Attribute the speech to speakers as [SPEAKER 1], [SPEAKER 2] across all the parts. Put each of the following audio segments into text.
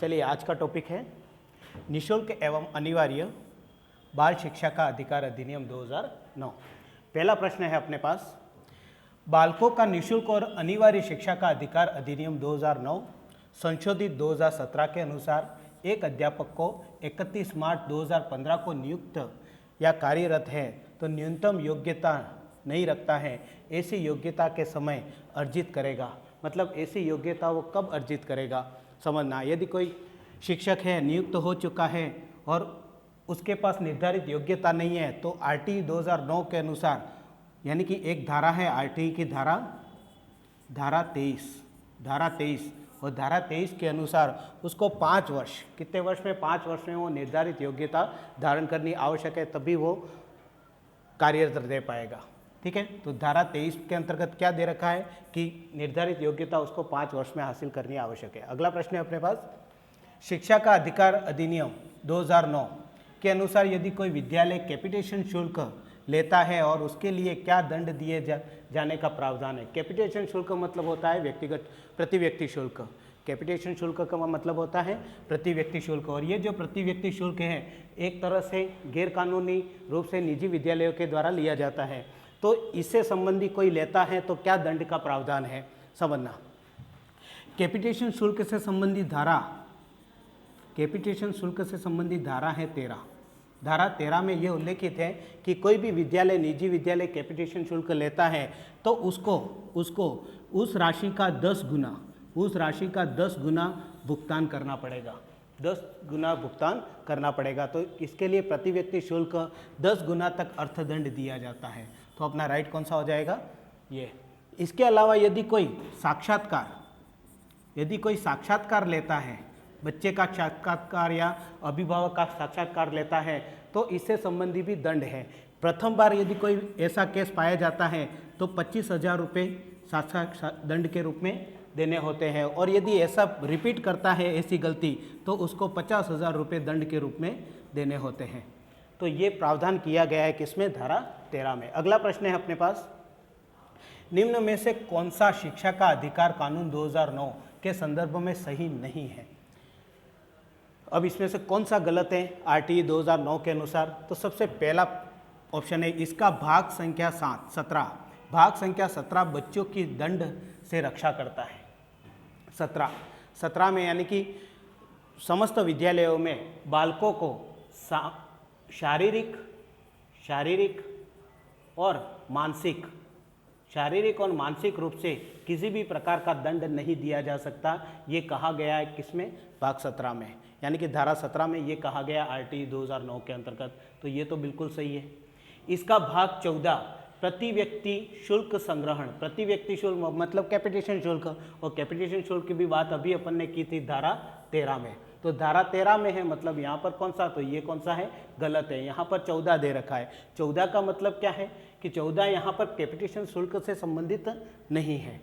[SPEAKER 1] चलिए आज का टॉपिक है निःशुल्क एवं अनिवार्य बाल शिक्षा का अधिकार अधिनियम 2009। पहला प्रश्न है अपने पास, बालकों का निःशुल्क और अनिवार्य शिक्षा का अधिकार अधिनियम 2009 संशोधित 2017 के अनुसार एक अध्यापक को 31 मार्च 2015 को नियुक्त या कार्यरत है तो न्यूनतम योग्यता नहीं रखता है, ऐसी योग्यता के समय अर्जित करेगा। मतलब ऐसी योग्यता वो कब अर्जित करेगा समझना। यदि कोई शिक्षक है, नियुक्त हो चुका है और उसके पास निर्धारित योग्यता नहीं है तो आरटीई 2009 के अनुसार, यानी कि एक धारा है आरटीई की धारा 23 और धारा 23 के अनुसार उसको 5 वर्ष, कितने वर्ष में, 5 वर्ष में वो निर्धारित योग्यता धारण करनी आवश्यक है, तभी वो कार्यरत रह पाएगा। ठीक है, तो धारा 23 के अंतर्गत क्या दे रखा है कि निर्धारित योग्यता उसको 5 वर्ष में हासिल करनी आवश्यक है। अगला प्रश्न है अपने पास, शिक्षा का अधिकार अधिनियम 2009 के अनुसार यदि कोई विद्यालय कैपिटेशन शुल्क लेता है और उसके लिए क्या दंड दिए जाने का प्रावधान है। कैपिटेशन शुल्क मतलब होता है व्यक्तिगत प्रति व्यक्ति शुल्क। कैपिटेशन शुल्क का मतलब होता है प्रति व्यक्ति शुल्क, और ये जो प्रति व्यक्ति शुल्क है एक तरह से गैरकानूनी रूप से निजी विद्यालयों के द्वारा लिया जाता है। तो इससे संबंधी कोई लेता है तो क्या दंड का प्रावधान है समझना। कैपिटेशन शुल्क से संबंधित धारा, कैपिटेशन शुल्क से संबंधित धारा है 13। धारा 13 में यह उल्लेखित है कि कोई भी विद्यालय, निजी विद्यालय कैपिटेशन शुल्क लेता है तो उसको उस राशि का 10 गुना भुगतान करना पड़ेगा। 10 गुना भुगतान करना पड़ेगा। तो इसके लिए प्रति व्यक्ति शुल्क 10 गुना तक अर्थदंड दिया जाता है। तो अपना राइट कौन सा हो जाएगा, ये। इसके अलावा यदि कोई साक्षात्कार लेता है, बच्चे का साक्षात्कार या अभिभावक का साक्षात्कार लेता है तो इससे संबंधी भी दंड है। प्रथम बार यदि कोई ऐसा केस पाया जाता है तो 25,000 रुपये साक्षात्कार दंड के रूप में देने होते हैं, और यदि ऐसा रिपीट करता है ऐसी गलती तो उसको 50,000 रुपये दंड के रूप में देने होते हैं। तो ये प्रावधान किया गया है किसमें, धारा 13 में। अगला प्रश्न है अपने पास, निम्न में से कौन सा शिक्षा का अधिकार कानून 2009 के संदर्भ में सही नहीं है। अब इसमें से कौन सा गलत है आरटीई 2009 के अनुसार। तो सबसे पहला ऑप्शन है इसका भाग संख्या 17 बच्चों की दंड से रक्षा करता है। 17 में यानी कि समस्त विद्यालयों में बालकों को शारीरिक और मानसिक रूप से किसी भी प्रकार का दंड नहीं दिया जा सकता। ये कहा गया है किसमें, भाग 17 में, यानी कि धारा 17 में ये कहा गया आरटीई 2009 के अंतर्गत। तो ये तो बिल्कुल सही है। इसका भाग 14 प्रति व्यक्ति शुल्क संग्रहण, प्रति व्यक्ति शुल्क मतलब कैपिटेशन शुल्क, और कैपिटेशन शुल्क की भी बात अभी अपन ने की थी धारा 13 में। तो धारा 13 में है, मतलब यहाँ पर कौन सा, तो ये कौन सा है, गलत है। यहाँ पर 14 दे रखा है। 14 का मतलब क्या है कि 14 यहाँ पर कैपिटेशन शुल्क से संबंधित नहीं है।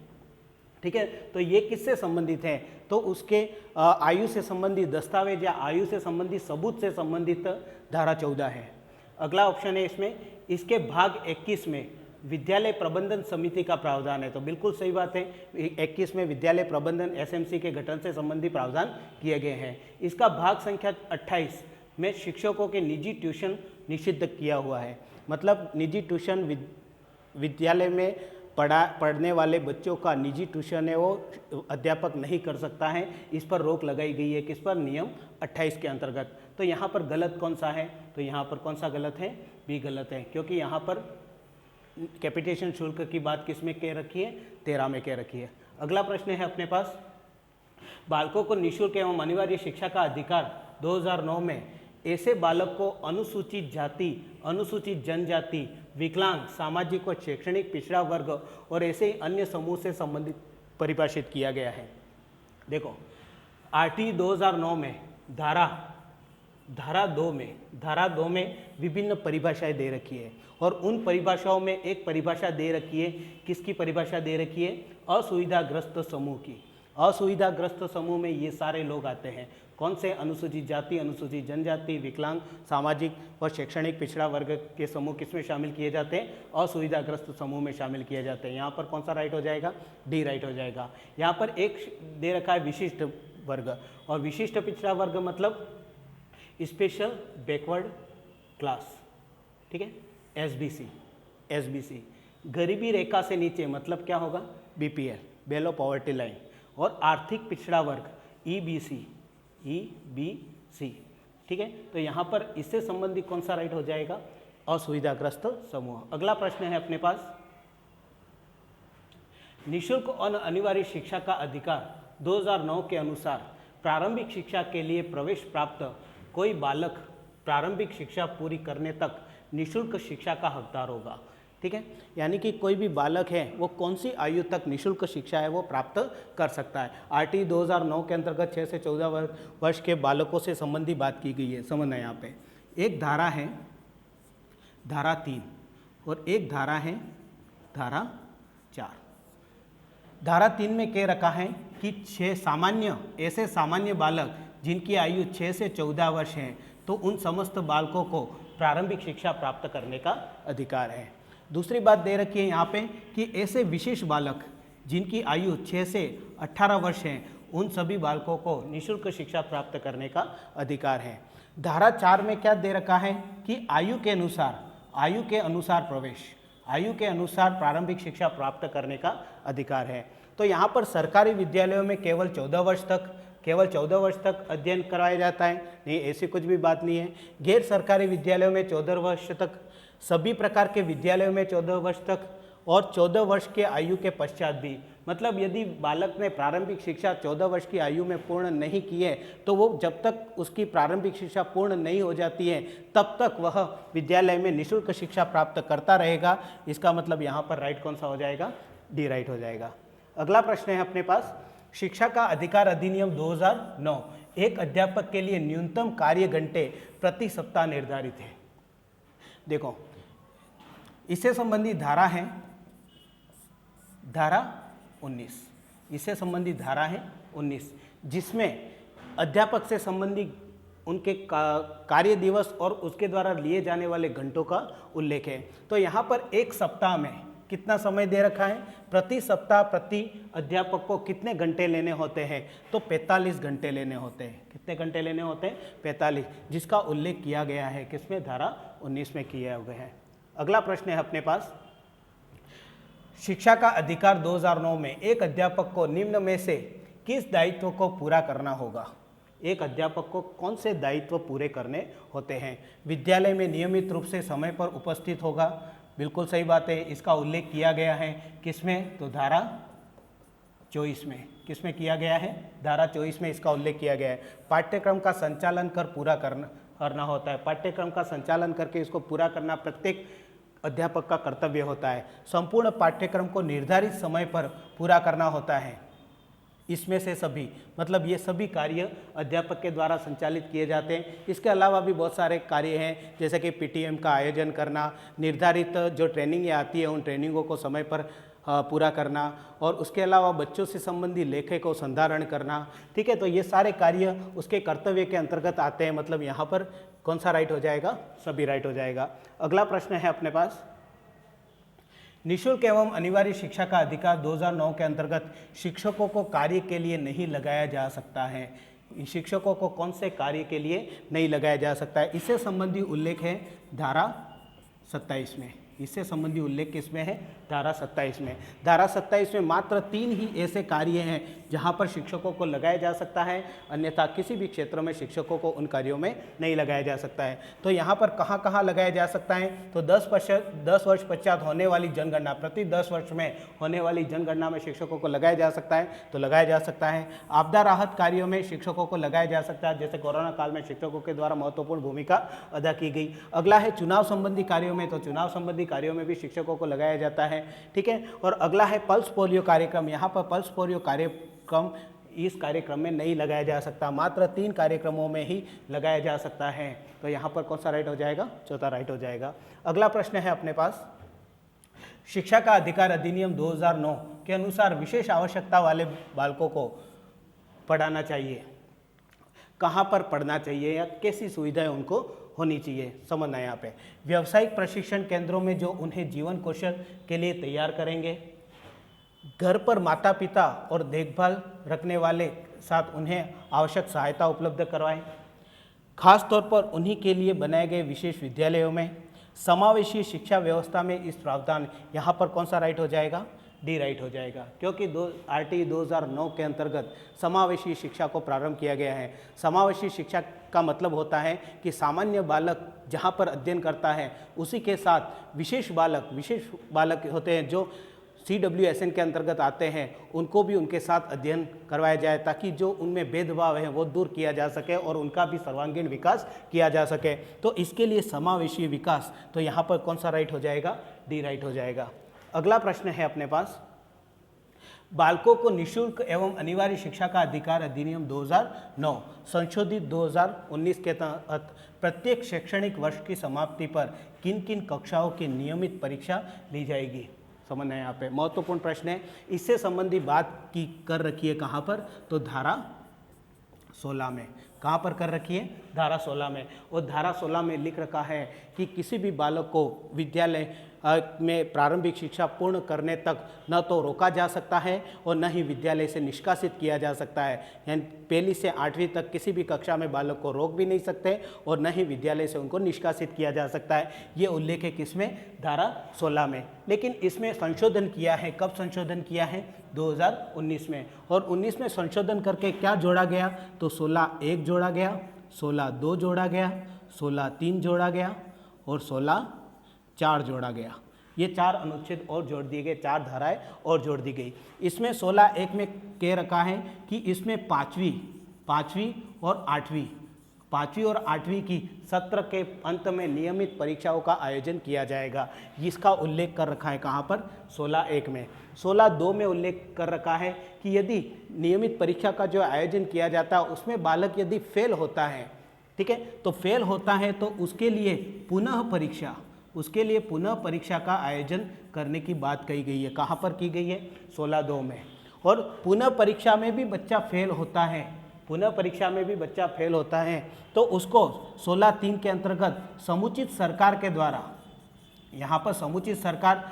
[SPEAKER 1] ठीक है, तो ये किससे संबंधित है, तो उसके आयु से संबंधित दस्तावेज या आयु से संबंधित सबूत से संबंधित धारा 14 है। अगला ऑप्शन है इसमें, इसके भाग 21 में विद्यालय प्रबंधन समिति का प्रावधान है। तो बिल्कुल सही बात है, 21 में विद्यालय प्रबंधन एसएमसी के गठन से संबंधी प्रावधान किए गए हैं। इसका भाग संख्या 28 में शिक्षकों के निजी ट्यूशन निषिद्ध किया हुआ है। मतलब निजी ट्यूशन विद्यालय में पढ़ने वाले बच्चों का निजी ट्यूशन है वो अध्यापक नहीं कर सकता है। इस पर रोक लगाई गई है, किस पर, नियम 28 के अंतर्गत। तो यहाँ पर गलत कौन सा है, तो यहाँ पर कौन सा गलत है, बी गलत है, क्योंकि यहाँ पर कैपिटेशन शुल्क की बात किस में कह रखी है, 13 में कह रखी है। अगला प्रश्न है अपने पास, बालकों को निःशुल्क एवं अनिवार्य शिक्षा का अधिकार 2009 में ऐसे बालक को अनुसूचित जाति, अनुसूचित जनजाति, विकलांग, सामाजिक और शैक्षणिक पिछड़ा वर्ग और ऐसे ही अन्य समूह से संबंधित परिभाषित किया गया है। देखो आरटीई 2009 में धारा 2 में विभिन्न परिभाषाएं दे रखी है, और उन परिभाषाओं में एक परिभाषा दे रखी है, किसकी परिभाषा दे रखी है, असुविधाग्रस्त समूह की। असुविधाग्रस्त समूह में ये सारे लोग आते हैं, कौन से, अनुसूचित जाति, अनुसूचित जनजाति, विकलांग, सामाजिक और शैक्षणिक पिछड़ा वर्ग के समूह किसमें शामिल किए जाते हैं, असुविधाग्रस्त समूह में शामिल किए जाते हैं। यहाँ पर कौन सा राइट हो जाएगा, डी राइट हो जाएगा। यहाँ पर एक दे रखा है विशिष्ट वर्ग, और विशिष्ट पिछड़ा वर्ग मतलब स्पेशल बैकवर्ड क्लास, ठीक है, एसबीसी, एसबीसी। गरीबी रेखा से नीचे मतलब क्या होगा, बीपीएल, बिलो पॉवर्टी लाइन, और आर्थिक पिछड़ा वर्ग ईबीसी, ईबीसी, ठीक है। तो यहाँ पर इससे संबंधित कौन सा राइट हो जाएगा, असुविधाग्रस्त समूह। अगला प्रश्न है अपने पास, निःशुल्क और अनिवार्य शिक्षा का अधिकार 2009 के अनुसार प्रारंभिक शिक्षा के लिए प्रवेश प्राप्त कोई बालक प्रारंभिक शिक्षा पूरी करने तक निःशुल्क शिक्षा का हकदार होगा, ठीक है। यानी कि कोई भी बालक है वो कौन सी आयु तक निःशुल्क शिक्षा है वो प्राप्त कर सकता है। आरटी 2009 के अंतर्गत 6 से 14 वर्ष के बालकों से संबंधी बात की गई है। समझना यहाँ पे एक धारा है धारा 3 और एक धारा है धारा 4। धारा 3 में कह रखा है कि 6 सामान्य ऐसे सामान्य बालक जिनकी आयु 6 से 14 वर्ष है तो उन समस्त बालकों को प्रारंभिक शिक्षा प्राप्त करने का अधिकार है। दूसरी बात दे रखी है यहाँ पे कि ऐसे विशेष बालक जिनकी आयु 6 से 18 वर्ष है उन सभी बालकों को निःशुल्क शिक्षा प्राप्त करने का अधिकार है। धारा 4 में क्या दे रखा है कि आयु के अनुसार प्रवेश, आयु के अनुसार प्रारंभिक शिक्षा प्राप्त करने का अधिकार है। तो यहाँ पर सरकारी विद्यालयों में केवल 14 वर्ष तक अध्ययन कराया जाता है, नहीं ऐसी कुछ भी बात नहीं है। गैर सरकारी विद्यालयों में 14 वर्ष तक, सभी प्रकार के विद्यालयों में 14 वर्ष तक, और 14 वर्ष के आयु के पश्चात भी, मतलब यदि बालक ने प्रारंभिक शिक्षा 14 वर्ष की आयु में पूर्ण नहीं की है तो वो जब तक उसकी प्रारंभिक शिक्षा पूर्ण नहीं हो जाती है तब तक वह विद्यालय में निःशुल्क शिक्षा प्राप्त करता रहेगा। इसका मतलब यहाँ पर राइट कौन सा हो जाएगा, डी राइट हो जाएगा। अगला प्रश्न है अपने पास, शिक्षा का अधिकार अधिनियम 2009 एक अध्यापक के लिए न्यूनतम कार्य घंटे प्रति सप्ताह निर्धारित है। देखो इससे संबंधित धारा है धारा 19, इससे संबंधित धारा है 19, जिसमें अध्यापक से संबंधित उनके कार्य दिवस और उसके द्वारा लिए जाने वाले घंटों का उल्लेख है। तो यहाँ पर एक सप्ताह में कितना समय दे रखा है, प्रति सप्ताह प्रति अध्यापक को कितने घंटे लेने होते हैं, तो 45 घंटे लेने होते हैं। कितने घंटे लेने होते हैं, 45, जिसका उल्लेख किया गया है किसमें, धारा 19 में किया गया है। अगला प्रश्न है अपने पास, शिक्षा का अधिकार 2009 में एक अध्यापक को निम्न में से किस दायित्व को पूरा करना होगा। एक अध्यापक को कौन से दायित्व पूरे करने होते हैं। विद्यालय में नियमित रूप से समय पर उपस्थित होगा, बिल्कुल सही बात है, इसका उल्लेख किया गया है किसमें, तो धारा 24 में। किसमें किया गया है, धारा 24 में इसका उल्लेख किया गया है। पाठ्यक्रम का संचालन कर पूरा करना होता है, पाठ्यक्रम का संचालन करके इसको पूरा करना प्रत्येक अध्यापक का कर्तव्य होता है। संपूर्ण पाठ्यक्रम को निर्धारित समय पर पूरा करना होता है। इसमें से सभी, मतलब ये सभी कार्य अध्यापक के द्वारा संचालित किए जाते हैं। इसके अलावा भी बहुत सारे कार्य हैं, जैसे कि पीटीएम का आयोजन करना, निर्धारित जो ट्रेनिंगें आती है उन ट्रेनिंगों को समय पर पूरा करना, और उसके अलावा बच्चों से संबंधित लेखे को संधारण करना, ठीक है। तो ये सारे कार्य उसके कर्तव्य के अंतर्गत आते हैं, मतलब यहाँ पर कौन सा राइट हो जाएगा, सभी राइट हो जाएगा। अगला प्रश्न है अपने पास, निःशुल्क एवं अनिवार्य शिक्षा का अधिकार 2009 के अंतर्गत शिक्षकों को कार्य के लिए नहीं लगाया जा सकता है। शिक्षकों को कौन से कार्य के लिए नहीं लगाया जा सकता है, इससे संबंधी उल्लेख है धारा 27 में। इससे संबंधी उल्लेख किसमें है, धारा 27 में। धारा 27 में मात्र 3 ही ऐसे कार्य हैं जहां पर शिक्षकों को लगाया जा सकता है, अन्यथा किसी भी क्षेत्र में शिक्षकों को उन कार्यों में नहीं लगाया जा सकता है। तो यहां पर कहां कहां लगाया जा सकता है, तो 10 वर्ष पश्चात होने वाली जनगणना, प्रति 10 वर्ष में होने वाली जनगणना में शिक्षकों को लगाया जा सकता है, तो लगाया जा सकता है। आपदा राहत कार्यों में शिक्षकों को लगाया जा सकता है, जैसे कोरोना काल में शिक्षकों के द्वारा महत्वपूर्ण भूमिका अदा की गई। अगला है चुनाव संबंधी कार्यों में, तो चुनाव संबंधी कार्यों में भी शिक्षकों को लगाया जाता है, ठीक है। और अगला है पल्स पोलियो कार्यक्रम। यहाँ पर पल्स पोलियो कार्यक्रम इस कार्यक्रम में नहीं लगाया जा सकता, मात्र 3 कार्यक्रमों में ही लगाया जा सकता है। तो यहाँ पर कौन सा राइट हो जाएगा, चौथा राइट हो जाएगा। अगला प्रश्न है अपने पास, शिक्षा का अधिकार अधिनियम 2009 के अनुसार विशेष आवश्यकता वाले बालकों को पढ़ाना चाहिए, कहाँ पर पढ़ना चाहिए या कैसी सुविधाएं उनको होनी चाहिए, समझना है यहाँ पे। व्यावसायिक प्रशिक्षण केंद्रों में जो उन्हें जीवन कौशल के लिए तैयार करेंगे, घर पर माता पिता और देखभाल रखने वाले साथ उन्हें आवश्यक सहायता उपलब्ध करवाएं। खास तौर पर उन्हीं के लिए बनाए गए विशेष विद्यालयों में समावेशी शिक्षा व्यवस्था में इस प्रावधान, यहाँ पर कौन सा राइट हो जाएगा, डी राइट हो जाएगा, क्योंकि आरटी 2009 के अंतर्गत समावेशी शिक्षा को प्रारंभ किया गया है। समावेशी शिक्षा का मतलब होता है कि सामान्य बालक जहाँ पर अध्ययन करता है उसी के साथ विशेष बालक होते हैं जो CWSN के अंतर्गत आते हैं, उनको भी उनके साथ अध्ययन करवाया जाए ताकि जो उनमें भेदभाव है वो दूर किया जा सके और उनका भी सर्वांगीण विकास किया जा सके। तो इसके लिए समावेशी विकास, तो यहाँ पर कौन सा राइट हो जाएगा, डी राइट हो जाएगा। अगला प्रश्न है अपने पास, बालकों को निःशुल्क एवं अनिवार्य शिक्षा का अधिकार अधिनियम 2009 संशोधित 2019 के तहत प्रत्येक शैक्षणिक वर्ष की समाप्ति पर किन किन कक्षाओं की नियमित परीक्षा ली जाएगी। समझना है, यहाँ पे महत्वपूर्ण प्रश्न है। इससे संबंधी बात की कर रखी है कहाँ पर, तो धारा 16 में। कहाँ पर कर रखी है, धारा 16 में। और धारा 16 में लिख रखा है कि किसी भी बालक को विद्यालय में प्रारंभिक शिक्षा पूर्ण करने तक न तो रोका जा सकता है और न ही विद्यालय से निष्कासित किया जा सकता है। यानी पहली से 8वीं तक किसी भी कक्षा में बालक को रोक भी नहीं सकते और न ही विद्यालय से उनको निष्कासित किया जा सकता है। ये उल्लेख है किसमें, धारा 16 में। लेकिन इसमें संशोधन किया है, कब संशोधन किया है, 2019 में। और 19 में संशोधन करके क्या जोड़ा गया, तो 16(1) जोड़ा गया, 16(2) जोड़ा गया, 16(3) जोड़ा गया और 16(4) जोड़ा गया। ये 4 अनुच्छेद और जोड़ दिए गए, 4 धाराएं और जोड़ दी गई। इसमें 16(1) में कह रखा है कि इसमें पाँचवीं और आठवीं की सत्र के अंत में नियमित परीक्षाओं का आयोजन किया जाएगा। जिसका उल्लेख कर रखा है कहाँ पर, 16(1) में। 16(2) में उल्लेख कर रखा है कि यदि नियमित परीक्षा का जो आयोजन किया जाता है उसमें बालक यदि फेल होता है, ठीक है, तो फेल होता है तो उसके लिए पुनः परीक्षा का आयोजन करने की बात कही गई है। कहाँ पर की गई है, 16(2) में। और पुनः परीक्षा में भी बच्चा फेल होता है, तो उसको 16(3) के अंतर्गत समुचित सरकार के द्वारा, यहाँ पर समुचित सरकार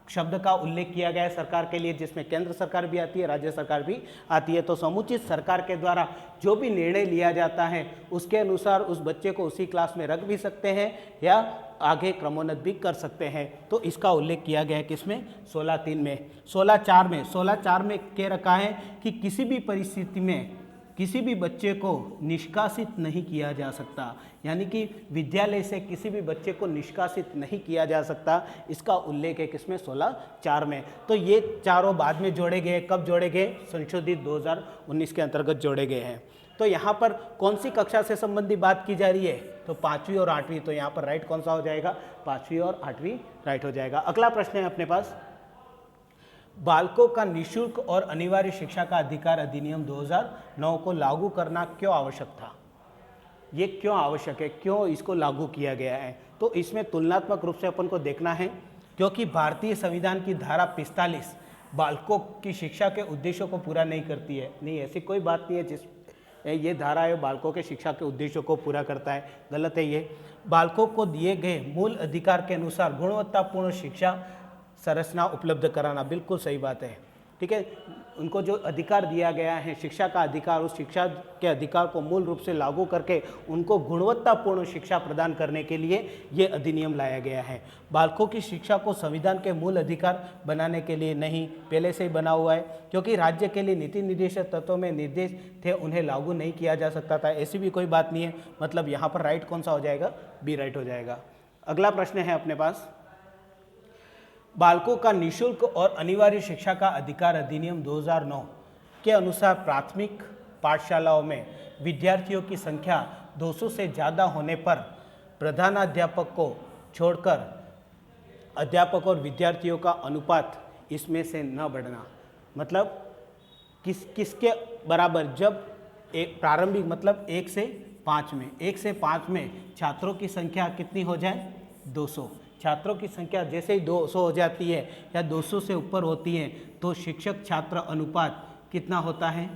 [SPEAKER 1] शब्द का उल्लेख किया गया है सरकार के लिए, जिसमें केंद्र सरकार भी आती है, राज्य सरकार भी आती है। तो समुचित सरकार के द्वारा जो भी निर्णय लिया जाता है उसके अनुसार उस बच्चे को उसी क्लास में रख भी सकते हैं या आगे क्रमोन्नत भी कर सकते हैं। तो इसका उल्लेख किया गया है किसमें, 16(3) में। 16(4) में कह रखा है कि किसी भी परिस्थिति में किसी भी बच्चे को निष्कासित नहीं किया जा सकता, यानी कि विद्यालय से किसी भी बच्चे को निष्कासित नहीं किया जा सकता। इसका उल्लेख है किसमें, 16(4) में। तो ये चारों बाद में जोड़े गए, कब जोड़े गए, संशोधित 2019 के अंतर्गत जोड़े गए हैं। तो यहाँ पर कौन सी कक्षा से संबंधी बात की जा रही है, तो 5वीं और 8वीं। तो यहाँ पर राइट कौन सा हो जाएगा, 5वीं और 8वीं राइट हो जाएगा। अगला प्रश्न है अपने पास, बालकों का निःशुल्क और अनिवार्य शिक्षा का अधिकार अधिनियम 2009 को लागू करना क्यों आवश्यक था। ये क्यों आवश्यक है, क्यों इसको लागू किया गया है, तो इसमें तुलनात्मक रूप से अपन को देखना है, क्योंकि भारतीय संविधान की धारा 45 बालकों की शिक्षा के उद्देश्यों को पूरा नहीं करती है। नहीं, ऐसी कोई बात नहीं है जिस ये धारा है बालकों के शिक्षा के उद्देश्यों को पूरा करता है, गलत है ये। बालकों को दिए गए मूल अधिकार के अनुसार गुणवत्तापूर्ण शिक्षा संरचना उपलब्ध कराना, बिल्कुल सही बात है, ठीक है। उनको जो अधिकार दिया गया है शिक्षा का अधिकार, उस शिक्षा के अधिकार को मूल रूप से लागू करके उनको गुणवत्तापूर्ण शिक्षा प्रदान करने के लिए ये अधिनियम लाया गया है। बालकों की शिक्षा को संविधान के मूल अधिकार बनाने के लिए नहीं, पहले से ही बना हुआ है, क्योंकि राज्य के लिए नीति निर्देशक तत्वों में निर्देश थे, उन्हें लागू नहीं किया जा सकता था। ऐसी भी कोई बात नहीं है, मतलब यहाँ पर राइट कौन सा हो जाएगा, बी राइट हो जाएगा। अगला प्रश्न है अपने पास, बालकों का निःशुल्क और अनिवार्य शिक्षा का अधिकार अधिनियम 2009 के अनुसार प्राथमिक पाठशालाओं में विद्यार्थियों की संख्या 200 से ज़्यादा होने पर प्रधानाध्यापक को छोड़कर अध्यापक और विद्यार्थियों का अनुपात इसमें से न बढ़ना, मतलब किसके बराबर, जब एक प्रारंभिक मतलब 1 से 5 में छात्रों की संख्या कितनी हो जाए, 200। छात्रों की संख्या जैसे ही 200 हो जाती है या 200 से ऊपर होती है तो शिक्षक छात्र अनुपात कितना होता है,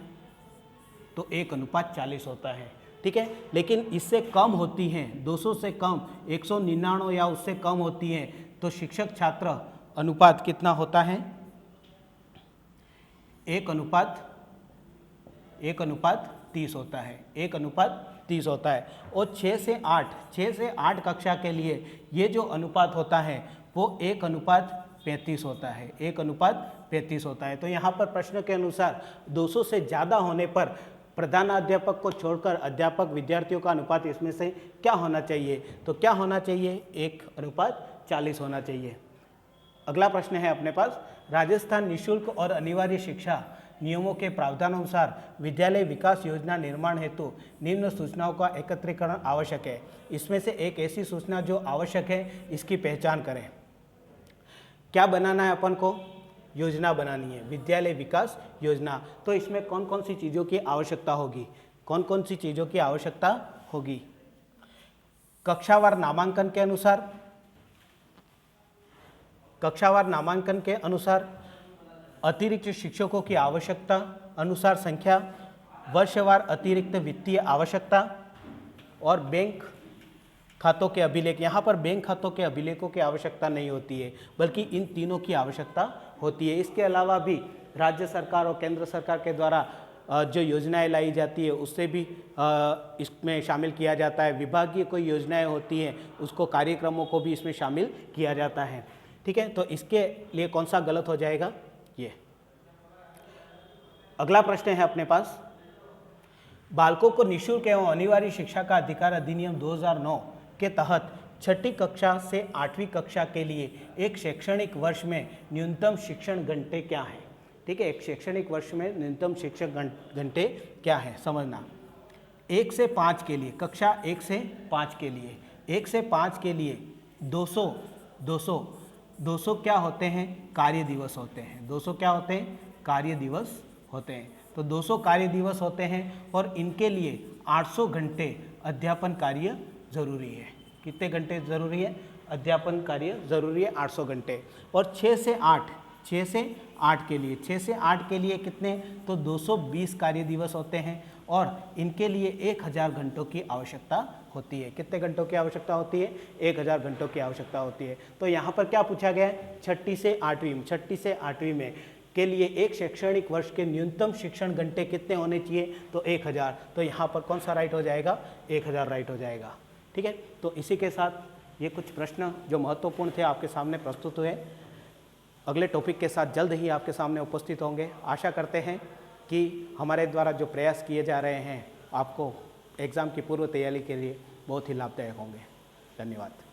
[SPEAKER 1] तो 1:40 होता है, ठीक है। लेकिन इससे कम होती हैं, 200 से कम 199 या उससे कम होती हैं, तो शिक्षक छात्र अनुपात कितना होता है, 1:50 1:30 होता है, 1:30 होता है। और 6 से 8 कक्षा के लिए ये जो अनुपात होता है वो 1:35 होता है, 1:35 होता है। तो यहाँ पर प्रश्न के अनुसार 200 से ज़्यादा होने पर प्रधानाध्यापक को छोड़कर अध्यापक विद्यार्थियों का अनुपात इसमें से क्या होना चाहिए? तो क्या होना चाहिए? 1:40 होना चाहिए। अगला प्रश्न है अपने पास, राजस्थान निःशुल्क और अनिवार्य शिक्षा नियमों के प्रावधानानुसार विद्यालय विकास योजना निर्माण हेतु निम्न सूचनाओं का एकत्रीकरण आवश्यक है। इसमें से एक ऐसी सूचना जो आवश्यक है इसकी पहचान करें। क्या बनाना है अपन को? योजना बनानी है, विद्यालय विकास योजना। तो इसमें कौन कौन सी चीज़ों की आवश्यकता होगी? कौन कौन सी चीज़ों की आवश्यकता होगी? कक्षावार नामांकन के अनुसार, कक्षावार नामांकन के अनुसार अतिरिक्त शिक्षकों की आवश्यकता अनुसार संख्या, वर्षवार अतिरिक्त वित्तीय आवश्यकता और बैंक खातों के अभिलेख। यहाँ पर बैंक खातों के अभिलेखों की आवश्यकता नहीं होती है, बल्कि इन तीनों की आवश्यकता होती है। इसके अलावा भी राज्य सरकार और केंद्र सरकार के द्वारा जो योजनाएं लाई जाती है उससे भी इसमें शामिल किया जाता है। विभागीय कोई योजनाएं होती हैं उसको, कार्यक्रमों को भी इसमें शामिल किया जाता है। ठीक है, तो इसके लिए कौन सा गलत हो जाएगा? ये। अगला प्रश्न है अपने पास, बालकों को निःशुल्क एवं अनिवार्य शिक्षा का अधिकार अधिनियम 2009 के तहत 6ठी कक्षा से 8वीं कक्षा के लिए एक शैक्षणिक वर्ष में न्यूनतम शिक्षण घंटे क्या है? ठीक है, एक शैक्षणिक वर्ष में न्यूनतम शिक्षक घंटे क्या है समझना। 1 से 5 के लिए, कक्षा 1 से 5 के लिए, 1 से 5 के लिए 200 क्या होते हैं? कार्य दिवस होते हैं। 200 क्या होते हैं? कार्य दिवस होते हैं। तो 200 कार्य दिवस होते हैं और इनके लिए 800 घंटे अध्यापन कार्य जरूरी है। कितने घंटे जरूरी है? अध्यापन कार्य जरूरी है 800 घंटे। और 6 से 8 के लिए, 6 से 8 के लिए कितने? तो 220 कार्य दिवस होते हैं और इनके लिए 1000 घंटों की आवश्यकता होती है। कितने घंटों की आवश्यकता होती है? 1000 घंटों की आवश्यकता होती है। तो यहाँ पर क्या पूछा गया है? 6ठी से 8वीं में के लिए एक शैक्षणिक वर्ष के न्यूनतम शिक्षण घंटे कितने होने चाहिए? तो 1000। तो यहाँ पर कौन सा राइट हो जाएगा? 1000 राइट हो जाएगा। ठीक है, तो इसी के साथ ये कुछ प्रश्न जो महत्वपूर्ण थे आपके सामने प्रस्तुत हुए। अगले टॉपिक के साथ जल्द ही आपके सामने उपस्थित होंगे। आशा करते हैं कि हमारे द्वारा जो प्रयास किए जा रहे हैं आपको एग्ज़ाम की पूर्व तैयारी के लिए बहुत ही लाभदायक होंगे। धन्यवाद।